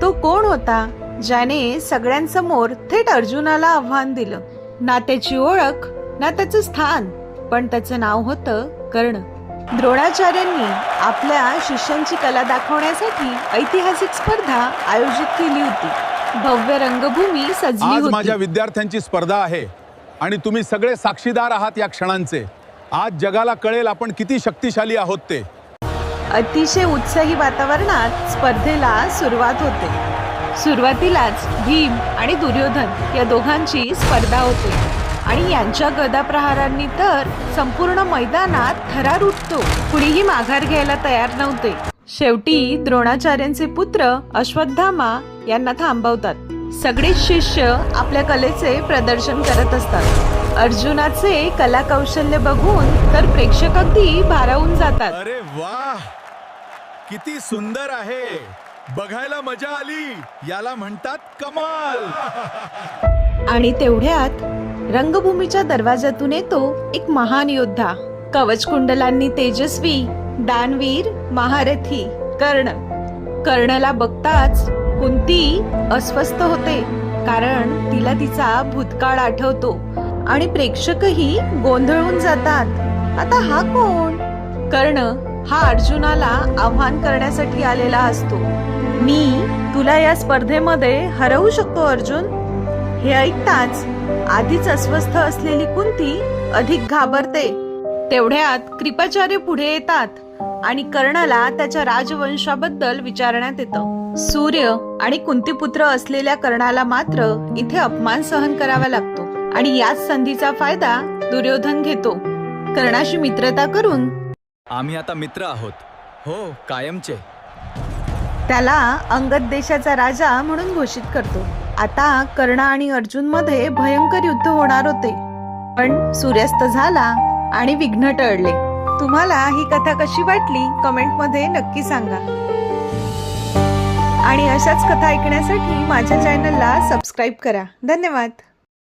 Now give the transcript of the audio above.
तो कोण होता ज्याने सगळ्यांसमोर थेट अर्जुनाला आव्हान दिलं? ना त्याची ओळख ना त्याचं स्थान, पण त्याचं नाव होतं कर्ण. द्रोणाचार्यांनी आपल्या शिष्यांची कला दाखवण्यासाठी ऐतिहासिक स्पर्धा आयोजित केली होती. भव्य रंगभूमी सजली आज होती. माझ्या विद्यार्थ्यांची स्पर्धा आहे आणि तुम्ही सगळे साक्षीदार आहात या क्षणांचे. आज जगाला कळेल आपण किती शक्तिशाली आहोत ते. अतिशय उत्साही वातावरणात स्पर्धेला सुरुवात होते. सुरुवातीलाच भीम आणि दुर्योधन या दोघांची स्पर्धा होते आणि यांच्या गदा प्रहारांनी तर संपूर्ण मैदानात थरार उठतो. कुणीही माघार घ्यायला तयार नव्हते. शेवटी द्रोणाचार्यांचे पुत्र अश्वत्थामा यांना थांबवतात. सगळे शिष्य आपल्या कलेचे प्रदर्शन करत असतात. अर्जुनाचे कला कौशल्य बघून तर प्रेक्षक अगदी भारावून जातात. अरे वाह, किती सुंदर आहे, बघायला मजा आली. याला म्हणतात कमाल. आणि तेवढ्यात रंगभूमीच्या दरवाजातून येतो एक महान योद्धा, कवचकुंडलांनी तेजस्वी, दानवीर, महारथी कर्ण. कर्णला बघताच कुंती अस्वस्थ होते, कारण तिला तिचा भूतकाळ आठवतो आणि प्रेक्षकही गोंधळून जातात. आता हा कोण? कर्ण हा अर्जुनाला आव्हान करण्यासाठी आलेला असतो. मी तुला या स्पर्धेमध्ये हरवू शकतो अर्जुन. हे ऐकताच आधीच अस्वस्थ असलेली कुंती अधिक घाबरते. तेवढ्यात कृपाचार्य पुढे येतात आणि कर्णाला त्याच्या राजवंशाबद्दल विचारण्यात येतं. सूर्य आणि कुंतीपुत्र असलेल्या कर्णाला मात्र इथे अपमान सहन करावा लागतो आणि याच संधीचा फायदा दुर्योधन घेतो. कर्णाशी मित्रता करून आम्ही आता मित्र आहोत. हो, कायमचे. त्याला अंगद देशाचा राजा म्हणून घोषित करतो. आता कर्ण आणि अर्जुन मध्ये भयंकर युद्ध होणार होते, पण सूर्यास्त झाला आणि विघ्न टळले. तुम्हाला ही कथा कशी वाटली कमेंट मध्ये नक्की सांगा आणि अशाच कथा ऐकण्यासाठी माझ्या चॅनलला सबस्क्राईब करा. धन्यवाद.